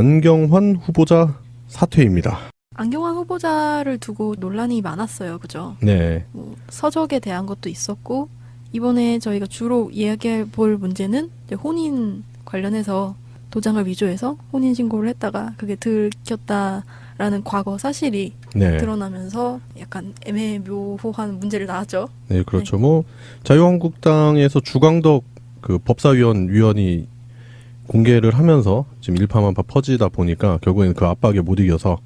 안경환 후보자 사퇴입니다. 안경환 후보자를 두고 논란이 많았어요. 그죠? 네. 뭐 서적에 대한 것도 있었고 이번에 저희가 주로 이야기해 볼 문제는 이제 혼인 관련해서 도장을 위조해서 혼인신고를 했다가 그게 들켰다라는 과거 사실이 네. 드러나면서 약간 애매모호한 문제를 낳았죠. 네, 그렇죠. 뭐 자유한국당에서 주광덕 그 법사위원이 공개를 하면서 지금 일파만파 퍼지다 보니까 결국에는 그 압박에 못 이겨서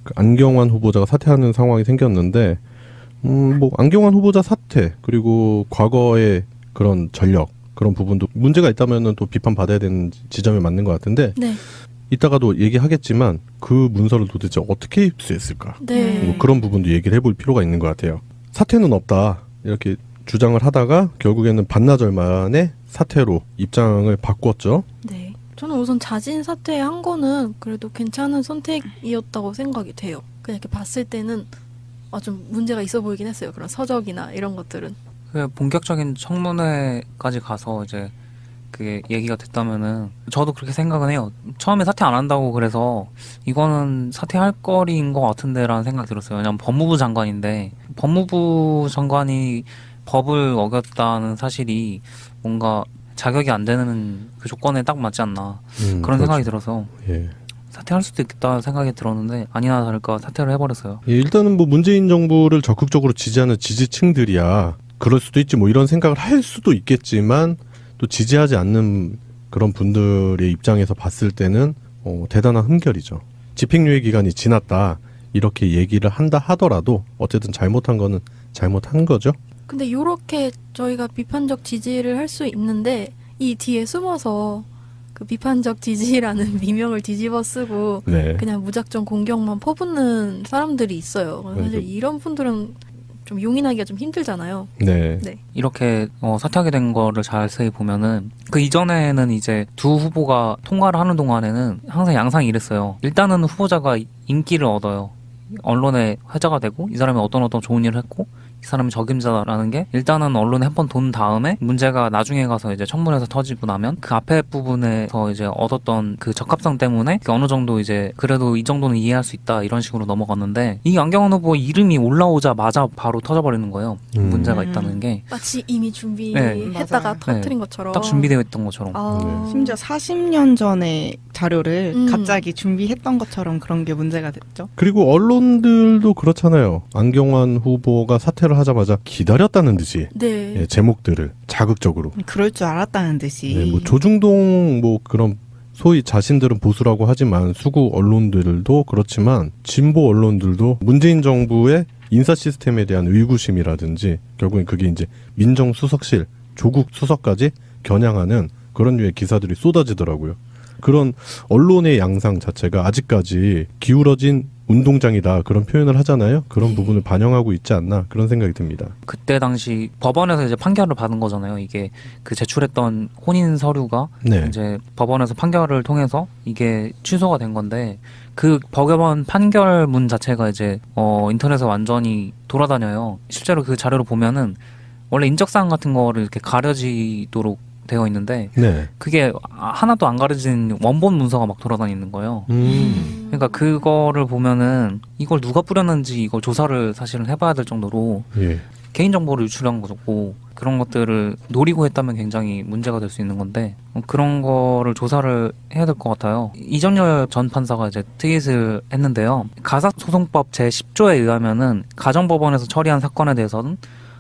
그 안경환 후보자가 사퇴하는 상황이 생겼는데 뭐 안경환 후보자 사퇴 그리고 과거의 그런 전력 그런 부분도 문제가 있다면은 또 비판받아야 되는 지점이 맞는 것 같은데 네. 이따가도 얘기하겠지만 그 문서를 도대체 어떻게 입수했을까? 네. 뭐 그런 부분도 얘기를 해볼 필요가 있는 것 같아요. 사퇴는 없다 이렇게 주장을 하다가 결국에는 반나절 만에 사퇴로 입장을 바꿨죠. 네. 저는 우선 자진 사퇴한 거는 그래도 괜찮은 선택이었다고 생각이 돼요. 그냥 이렇게 봤을 때는 좀 문제가 있어 보이긴 했어요. 그런 서적이나 이런 것들은. 그 본격적인 청문회까지 가서 이제 그게 얘기가 됐다면은 저도 그렇게 생각은 해요. 처음에 사퇴 안 한다고 그래서 이거는 사퇴할 거리인 것 같은데라는 생각이 들었어요. 왜냐면 법무부 장관인데 법무부 장관이 법을 어겼다는 사실이 뭔가 자격이 안 되는 그 조건에 딱 맞지 않나 그런 그렇죠. 생각이 들어서 예. 사퇴할 수도 있겠다 생각이 들었는데 아니나 다를까 사퇴를 해버렸어요. 예, 일단은 뭐 문재인 정부를 적극적으로 지지하는 지지층들이야 그럴 수도 있지 뭐 이런 생각을 할 수도 있겠지만 또 지지하지 않는 그런 분들의 입장에서 봤을 때는 대단한 흠결이죠. 집행유예 기간이 지났다 이렇게 얘기를 한다 하더라도 어쨌든 잘못한 거는 잘못한 거죠. 근데 요렇게 저희가 비판적 지지를 할 수 있는데 이 뒤에 숨어서 그 비판적 지지라는 미명을 뒤집어 쓰고 네. 그냥 무작정 공격만 퍼붓는 사람들이 있어요. 사실 네. 이런 분들은 좀 용인하기가 좀 힘들잖아요. 네. 네. 이렇게 사퇴하게 된 거를 자세히 보면은 그 이전에는 이제 두 후보가 통과를 하는 동안에는 항상 양상이 이랬어요. 일단은 후보자가 인기를 얻어요. 언론에 회자가 되고 이 사람이 어떤 좋은 일을 했고 이 사람이 적임자라는 게 일단은 언론에 한 번 돈 다음에 문제가 나중에 가서 이제 청문회에서 터지고 나면 그 앞에 부분에서 이제 얻었던 그 적합성 때문에 어느 정도 이제 그래도 이 정도는 이해할 수 있다 이런 식으로 넘어갔는데 이 안경환 후보 이름이 올라오자마자 바로 터져버리는 거예요. 문제가 있다는 게. 마치 이미 준비했다가 네. 터뜨린 것처럼. 딱 준비되어 있던 것처럼. 네. 심지어 40년 전의 자료를 음. 갑자기 준비했던 것처럼 그런 게 문제가 됐죠. 그리고 언론들도 그렇잖아요. 안경환 후보가 사퇴를 하자마자 기다렸다는 듯이 네. 예, 제목들을 자극적으로 그럴 줄 알았다는 듯이. 네, 뭐 조중동 뭐 그런 소위 자신들은 보수라고 하지만 수구 언론들도 그렇지만 진보 언론들도 문재인 정부의 인사 시스템에 대한 의구심이라든지 결국엔 그게 이제 민정수석실, 조국 수석까지 겨냥하는 그런 류의 기사들이 쏟아지더라고요. 그런 언론의 양상 자체가 아직까지 기울어진 운동장이다 그런 표현을 하잖아요. 그런 부분을 반영하고 있지 않나 그런 생각이 듭니다. 그때 당시 법원에서 이제 판결을 받은 거잖아요. 이게 그 제출했던 혼인 서류가 네. 이제 법원에서 판결을 통해서 이게 취소가 된 건데 그 법원 판결문 자체가 이제 인터넷에 완전히 돌아다녀요. 실제로 그 자료를 보면은 원래 인적사항 같은 거를 이렇게 가려지도록 되어 있는데 네. 그게 하나도 안 가려진 원본 문서가 막 돌아다니는 거예요. 그러니까 그거를 보면은 이걸 누가 뿌렸는지 이걸 조사를 사실은 해봐야 될 정도로 예. 개인정보를 유출한 거고 그런 것들을 노리고 했다면 굉장히 문제가 될 수 있는 건데 그런 거를 조사를 해야 될 것 같아요. 이정열 전 판사가 이제 트윗을 했는데요. 가사소송법 제10조에 의하면은 가정법원에서 처리한 사건에 대해서는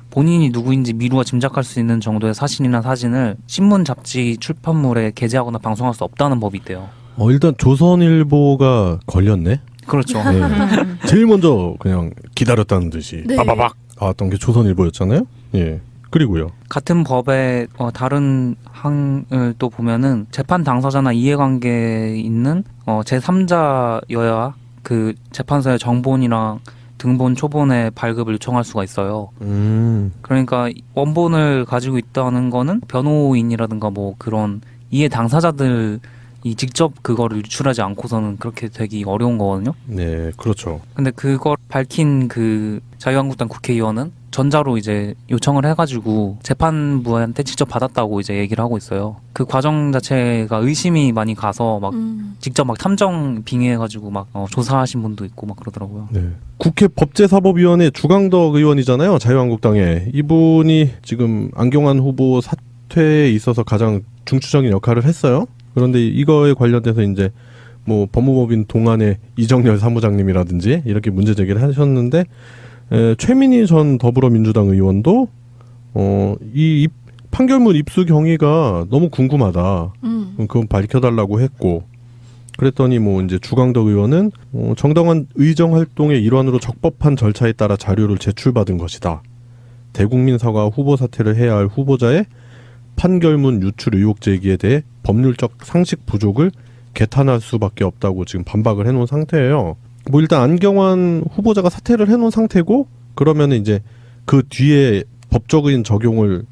본인이 누구인지 미루어 짐작할 수 있는 정도의 사실이나 사진을 신문, 잡지, 출판물에 게재하거나 방송할 수 없다는 법이 있대요. 일단 조선일보가 걸렸네. 그렇죠. 네. 제일 먼저 그냥 기다렸다는 듯이 네. 빠바박 나왔던 게 조선일보였잖아요. 예. 그리고요. 같은 법의 다른 항을 또 보면은 재판 당사자나 이해관계에 있는 제3자여야 그 재판서의 정본이랑 등본, 초본의 발급을 요청할 수가 있어요. 그러니까 원본을 가지고 있다는 거는 변호인이라든가 뭐 그런 이해 당사자들이 직접 그거를 유출하지 않고서는 그렇게 되기 어려운 거거든요. 네, 그렇죠. 근데 그걸 밝힌 그 자유한국당 국회의원은 전자로 이제 요청을 해가지고 재판부한테 직접 받았다고 이제 얘기를 하고 있어요. 그 과정 자체가 의심이 많이 가서 막 직접 막 탐정 빙의해가지고 막 조사하신 분도 있고 막 그러더라고요. 네. 국회 법제사법위원회 주강덕 의원이잖아요. 자유한국당에. 이분이 지금 안경환 후보 사퇴에 있어서 가장 중추적인 역할을 했어요. 그런데 이거에 관련돼서 이제 뭐 법무법인 동안의 이정열 사무장님이라든지 이렇게 문제 제기를 하셨는데 최민희 전 더불어민주당 의원도 이 판결문 입수 경위가 너무 궁금하다. 그건 밝혀달라고 했고 그랬더니 뭐 이제 주강덕 의원은 정당한 의정 활동의 일환으로 적법한 절차에 따라 자료를 제출받은 것이다. 대국민 사과 후보 사퇴를 해야 할 후보자의 판결문 유출 의혹 제기에 대해 법률적 상식 부족을 개탄할 수밖에 없다고 지금 반박을 해놓은 상태예요. 뭐 일단 안경환 후보자가 사퇴를 해놓은 상태고 그러면 이제 그 뒤에 법적인 적용을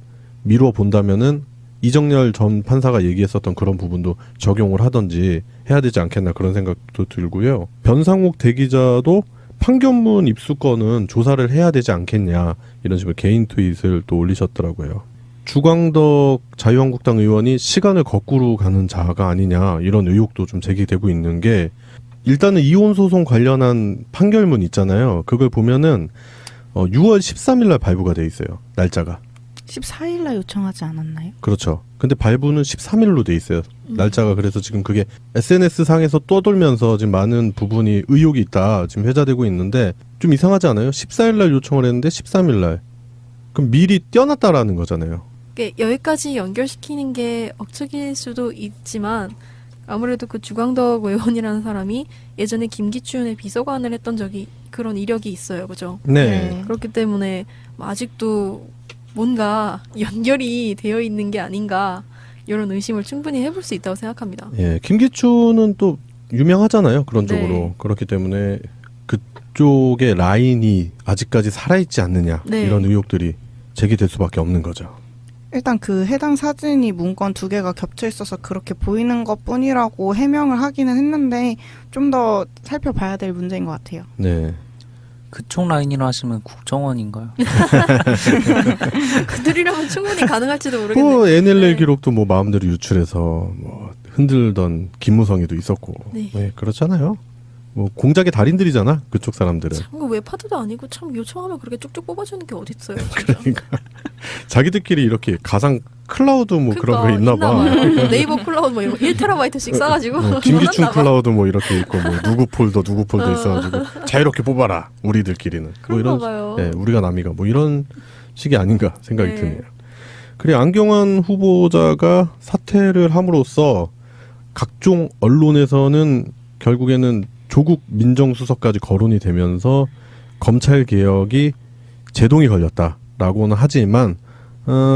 미루어 본다면은 이정열 전 판사가 얘기했었던 그런 부분도 적용을 하든지 해야 되지 않겠나 그런 생각도 들고요. 변상욱 대기자도 판결문 입수건은 조사를 해야 되지 않겠냐 이런 식으로 개인 트윗을 또 올리셨더라고요. 주광덕 자유한국당 의원이 시간을 거꾸로 가는 자가 아니냐 이런 의혹도 좀 제기되고 있는 게 일단은 이혼 소송 관련한 판결문 있잖아요. 그걸 보면은 6월 13일 날 발부가 돼 있어요. 날짜가. 14일날 요청하지 않았나요? 그렇죠. 근데 발부는 13일로 돼 있어요. 날짜가. 그래서 지금 그게 SNS 상에서 떠돌면서 지금 많은 부분이 의혹이 있다. 지금 회자되고 있는데 좀 이상하지 않아요? 14일 날 요청을 했는데 13일 날. 그럼 미리 떼어놨다라는 거잖아요. 여기까지 연결시키는 게 억측일 수도 있지만 아무래도 그 주광덕 의원이라는 사람이 예전에 김기춘의 비서관을 했던 적이 그런 이력이 있어요. 그죠? 네. 그렇기 때문에 아직도 뭔가 연결이 되어 있는 게 아닌가 이런 의심을 충분히 해볼 수 있다고 생각합니다. 예, 김기춘은 또 유명하잖아요. 그런 네. 쪽으로. 그렇기 때문에 그쪽의 라인이 아직까지 살아있지 않느냐. 네. 이런 의혹들이 제기될 수밖에 없는 거죠. 일단 그 해당 사진이 문건 2개가 겹쳐 있어서 그렇게 보이는 것 뿐이라고 해명을 하기는 했는데 좀 더 살펴봐야 될 문제인 것 같아요. 네. 그쪽 라인이라 하시면 국정원인가요? 그들이라면 충분히 가능할지도 모르겠네요. 뭐 NLL 네. 기록도 뭐 마음대로 유출해서 뭐 흔들던 김무성이도 있었고. 네. 네, 그렇잖아요. 뭐 공작의 달인들이잖아. 그쪽 사람들은. 참, 그 웹하드도 아니고 참 요청하면 그렇게 쭉쭉 뽑아주는 게 어딨어요. 진짜. 그러니까 자기들끼리 이렇게 가상 클라우드 뭐 그런 거 있나 봐. 봐요. 네이버 클라우드 뭐 이런 거 1테라바이트씩 싸가지고 김기춘 넣어놨나 봐. 클라우드 뭐 이렇게 있고 뭐 누구 폴더 있어가지고 자유롭게 뽑아라 우리들끼리는 뭐 그런가 이런 봐요. 예, 우리가 남이가 뭐 이런 식이 아닌가 생각이 네. 드네요. 그리고 안경환 후보자가 사퇴를 함으로써 각종 언론에서는 결국에는 조국 민정수석까지 거론이 되면서 검찰 개혁이 제동이 걸렸다라고는 하지만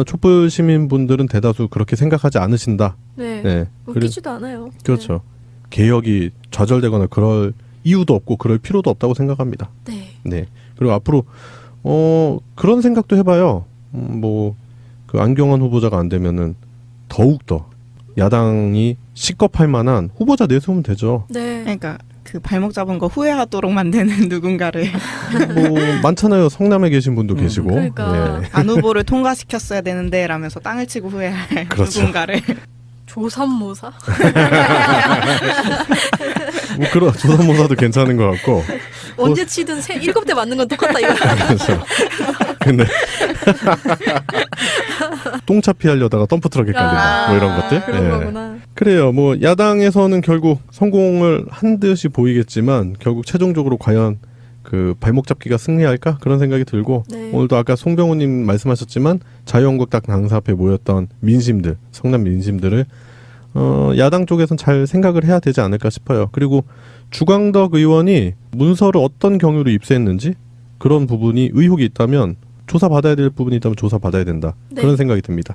촛불 시민분들은 대다수 그렇게 생각하지 않으신다. 네. 네. 웃기지도 않아요. 그렇죠. 개혁이 좌절되거나 그럴 이유도 없고 그럴 필요도 없다고 생각합니다. 네. 네. 그리고 앞으로 그런 생각도 해봐요. 뭐 그 안경환 후보자가 안 되면은 더욱 더 야당이 식겁할 만한 후보자 내세우면 되죠. 네. 그러니까 그 발목 잡은 거 후회하도록 만드는 누군가를 뭐 많잖아요. 성남에 계신 분도 계시고. 그러니까. 예. 안 후보를 통과시켰어야 되는데 라면서 땅을 치고 후회할 그렇죠. 누군가를 조삼모사? 뭐 그런 조선모사도 괜찮은 것 같고. 언제 치든 7대 맞는 건 똑같다 이거. 그렇죠. 근데 똥차 피하려다가 덤프트럭에 깔린다. 뭐 이런 것들. 그런 예. 거구나. 그래요. 뭐 야당에서는 결국 성공을 한 듯이 보이겠지만 결국 최종적으로 과연 그 발목 잡기가 승리할까 그런 생각이 들고 네. 오늘도 아까 송병호님 말씀하셨지만 자유한국당 당사 앞에 모였던 민심들, 성남 민심들을 야당 쪽에선 잘 생각을 해야 되지 않을까 싶어요. 그리고 주광덕 의원이 문서를 어떤 경위로 입수했는지 그런 부분이 의혹이 있다면 조사받아야 될 부분이 있다면 조사받아야 된다. 네. 그런 생각이 듭니다.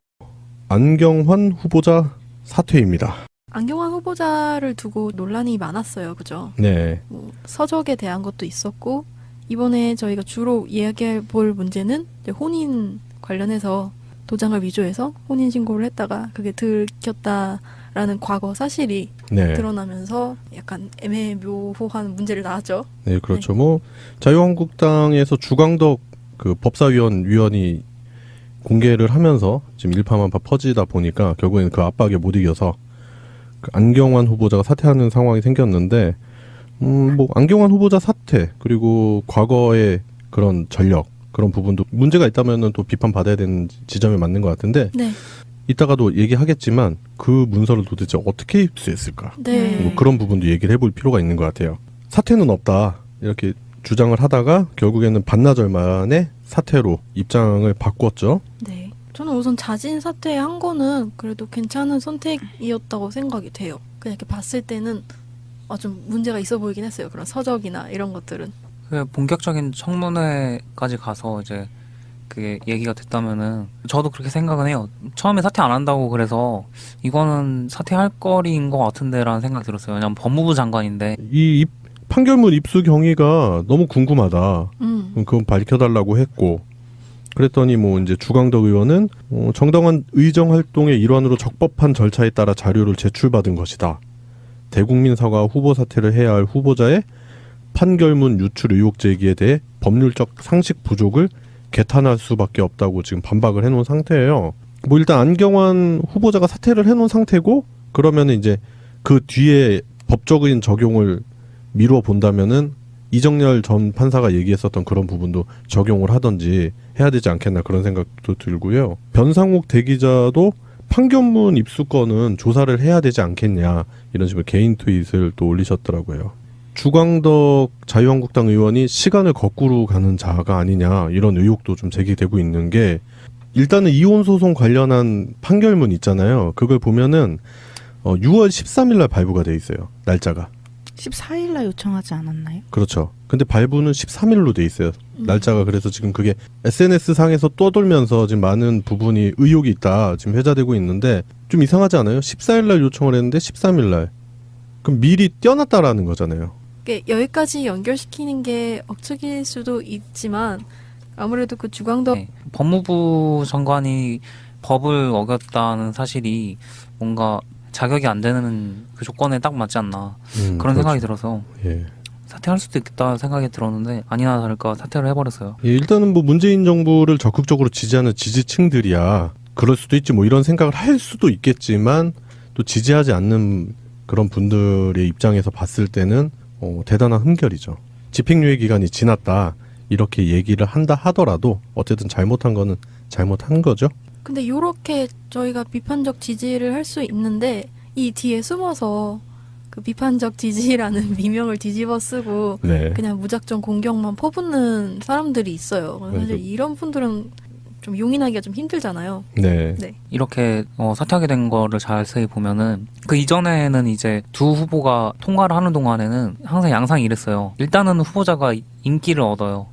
안경환 후보자 사퇴입니다. 안경환 후보자를 두고 논란이 많았어요. 그죠? 네. 뭐 서적에 대한 것도 있었고 이번에 저희가 주로 이야기해 볼 문제는 이제 혼인 관련해서 도장을 위조해서 혼인 신고를 했다가 그게 들켰다라는 라는 과거 사실이 네. 드러나면서 약간 애매모호한 문제를 낳았죠. 네, 그렇죠. 뭐 자유한국당에서 주광덕 그 법사위원이 공개를 하면서 지금 일파만파 퍼지다 보니까 결국에는 그 압박에 못 이겨서 그 안경환 후보자가 사퇴하는 상황이 생겼는데, 뭐 안경환 후보자 사퇴 그리고 과거의 그런 전력 그런 부분도 문제가 있다면은 또 비판받아야 되는 지점에 맞는 것 같은데, 네. 이따가도 얘기하겠지만 그 문서를 도대체 어떻게 입수했을까? 네. 뭐 그런 부분도 얘기를 해볼 필요가 있는 것 같아요. 사퇴는 없다 이렇게 주장을 하다가 결국에는 반나절 만에 사퇴로 입장을 바꿨죠. 네. 저는 우선 자진 사퇴한 거는 그래도 괜찮은 선택이었다고 생각이 돼요. 그냥 이렇게 봤을 때는 좀 문제가 있어 보이긴 했어요. 그런 서적이나 이런 것들은. 그 본격적인 청문회까지 가서 이제 그게 얘기가 됐다면은 저도 그렇게 생각은 해요. 처음에 사퇴 안 한다고 그래서 이거는 사퇴할 거리인 것 같은데라는 생각이 들었어요. 왜냐면 법무부 장관인데. 이 판결문 입수 경위가 너무 궁금하다. 그건 밝혀달라고 했고, 그랬더니 뭐 이제 주광덕 의원은 정당한 의정 활동의 일환으로 적법한 절차에 따라 자료를 제출받은 것이다. 대국민 사과 후보 사퇴를 해야 할 후보자의 판결문 유출 의혹 제기에 대해 법률적 상식 부족을 개탄할 수밖에 없다고 지금 반박을 해놓은 상태예요. 뭐 일단 안경환 후보자가 사퇴를 해놓은 상태고, 그러면 이제 그 뒤에 법적인 적용을 미루어 본다면은 이정열 전 판사가 얘기했었던 그런 부분도 적용을 하든지 해야 되지 않겠나 그런 생각도 들고요. 변상욱 대기자도 판결문 입수건은 조사를 해야 되지 않겠냐 이런 식으로 개인 트윗을 또 올리셨더라고요. 주광덕 자유한국당 의원이 시간을 거꾸로 가는 자가 아니냐 이런 의혹도 좀 제기되고 있는 게, 일단은 이혼 소송 관련한 판결문 있잖아요. 그걸 보면은 6월 13일 날 발부가 돼 있어요. 날짜가. 14일날 요청하지 않았나요? 그렇죠. 근데 발부는 13일로 돼 있어요. 날짜가. 그래서 지금 그게 SNS 상에서 떠돌면서 지금 많은 부분이 의혹이 있다 지금 회자되고 있는데, 좀 이상하지 않아요? 14일 날 요청을 했는데 13일 날. 그럼 미리 떼어놨다라는 거잖아요. 여기까지 연결시키는 게 억측일 수도 있지만 아무래도 그 주광덕 네. 법무부 장관이 법을 어겼다는 사실이 뭔가 자격이 안 되는 그 조건에 딱 맞지 않나 그런 그렇죠. 생각이 들어서 예. 사퇴할 수도 있겠다 생각이 들었는데 아니나 다를까 사퇴를 해버렸어요. 예, 일단은 뭐 문재인 정부를 적극적으로 지지하는 지지층들이야 그럴 수도 있지 뭐 이런 생각을 할 수도 있겠지만, 또 지지하지 않는 그런 분들의 입장에서 봤을 때는 대단한 흠결이죠. 집행유예 기간이 지났다 이렇게 얘기를 한다 하더라도 어쨌든 잘못한 거는 잘못한 거죠. 근데 요렇게 저희가 비판적 지지를 할 수 있는데 이 뒤에 숨어서 그 비판적 지지라는 미명을 뒤집어 쓰고 네. 그냥 무작정 공격만 퍼붓는 사람들이 있어요. 사실 이런 분들은 좀 용인하기가 좀 힘들잖아요. 네. 네. 이렇게 사퇴하게 된 거를 자세히 보면은 그 이전에는 이제 두 후보가 통과를 하는 동안에는 항상 양상이 이랬어요. 일단은 후보자가 인기를 얻어요.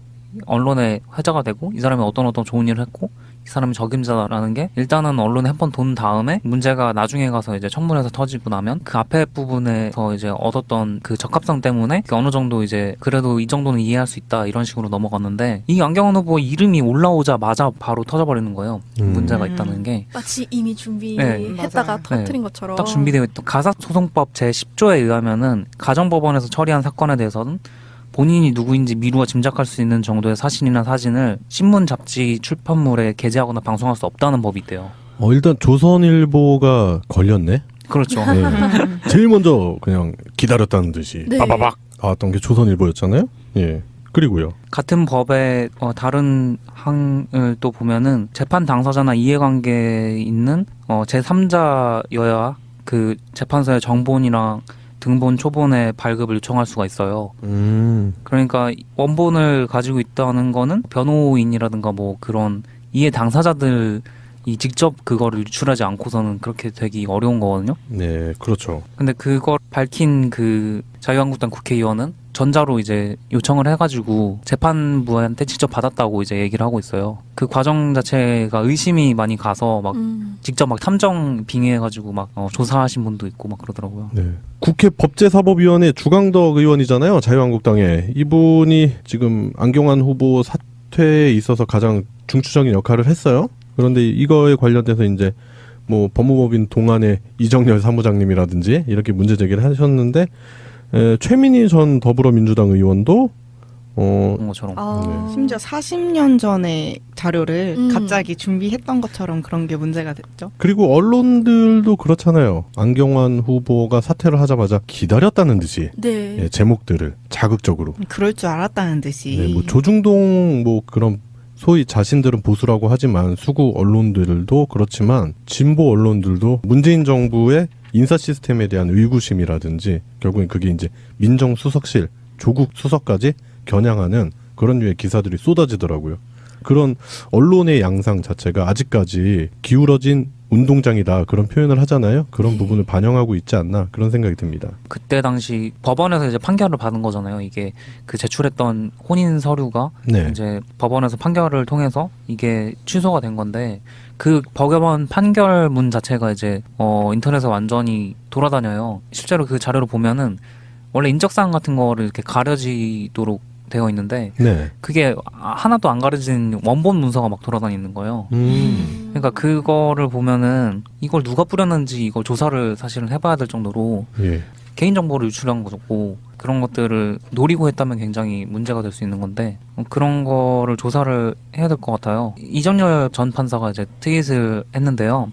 언론에 회자가 되고 이 사람이 어떤 좋은 일을 했고 이 사람이 적임자라는 게 일단은 언론에 한 번 돈 다음에 문제가 나중에 가서 이제 청문회에서 터지고 나면 그 앞에 부분에서 이제 얻었던 그 적합성 때문에 어느 정도 이제 그래도 이 정도는 이해할 수 있다 이런 식으로 넘어갔는데, 이 안경환 후보 이름이 올라오자마자 바로 터져버리는 거예요. 문제가 있다는 게. 마치 이미 준비했다가 네. 터뜨린 것처럼. 딱 준비되어 있던 가사소송법 제10조에 의하면은 가정법원에서 처리한 사건에 대해서는 본인이 누구인지 미루어 짐작할 수 있는 정도의 사진이나 사진을 신문, 잡지, 출판물에 게재하거나 방송할 수 없다는 법이 있대요. 일단 조선일보가 걸렸네. 그렇죠. 네. 제일 먼저 그냥 기다렸다는 듯이 네. 빠바박 나왔던 게 조선일보였잖아요. 예. 그리고요. 같은 법의 다른 항을 또 보면은 재판 당사자나 이해관계에 있는 제3자여야 그 재판서의 정본이랑 등본, 초본의 발급을 요청할 수가 있어요. 그러니까 원본을 가지고 있다는 거는 변호인이라든가 뭐 그런 이해 당사자들이 직접 그거를 유출하지 않고서는 그렇게 되기 어려운 거거든요. 네, 그렇죠. 근데 그걸 밝힌 그 자유한국당 국회의원은 전자로 이제 요청을 해가지고 재판부한테 직접 받았다고 이제 얘기를 하고 있어요. 그 과정 자체가 의심이 많이 가서 막 직접 막 탐정 빙의해가지고 막 조사하신 분도 있고 막 그러더라고요. 네. 국회 법제사법위원회 주광덕 의원이잖아요. 자유한국당에. 이분이 지금 안경환 후보 사퇴에 있어서 가장 중추적인 역할을 했어요. 그런데 이거에 관련돼서 이제 뭐 법무법인 동안의 이정열 사무장님이라든지 이렇게 문제 제기를 하셨는데 최민희 전 더불어민주당 의원도 그런 것처럼. 심지어 40년 전의 자료를 음. 갑자기 준비했던 것처럼 그런 게 문제가 됐죠. 그리고 언론들도 그렇잖아요. 안경환 후보가 사퇴를 하자마자 기다렸다는 듯이 네. 제목들을 자극적으로 그럴 줄 알았다는 듯이. 네, 뭐 조중동 뭐 그런 소위 자신들은 보수라고 하지만 수구 언론들도 그렇지만 진보 언론들도 문재인 정부의 인사 시스템에 대한 의구심이라든지 결국엔 그게 이제 민정수석실, 조국 수석까지 겨냥하는 그런 류의 기사들이 쏟아지더라고요. 그런 언론의 양상 자체가 아직까지 기울어진 운동장이다 그런 표현을 하잖아요. 그런 네. 부분을 반영하고 있지 않나 그런 생각이 듭니다. 그때 당시 법원에서 이제 판결을 받은 거잖아요. 이게 그 제출했던 혼인 서류가 네. 이제 법원에서 판결을 통해서 이게 취소가 된 건데 그 법원 판결문 자체가 이제 인터넷에 완전히 돌아다녀요. 실제로 그 자료를 보면은 원래 인적사항 같은 거를 이렇게 가려지도록 되어 있는데 네. 그게 하나도 안 가려진 원본 문서가 막 돌아다니는 거예요. 그러니까 그거를 보면은 이걸 누가 뿌렸는지 이걸 조사를 사실은 해봐야 될 정도로 예. 개인정보를 유출한 거고 그런 것들을 노리고 했다면 굉장히 문제가 될 수 있는 건데 그런 거를 조사를 해야 될 것 같아요. 이정열 전 판사가 이제 트윗을 했는데요.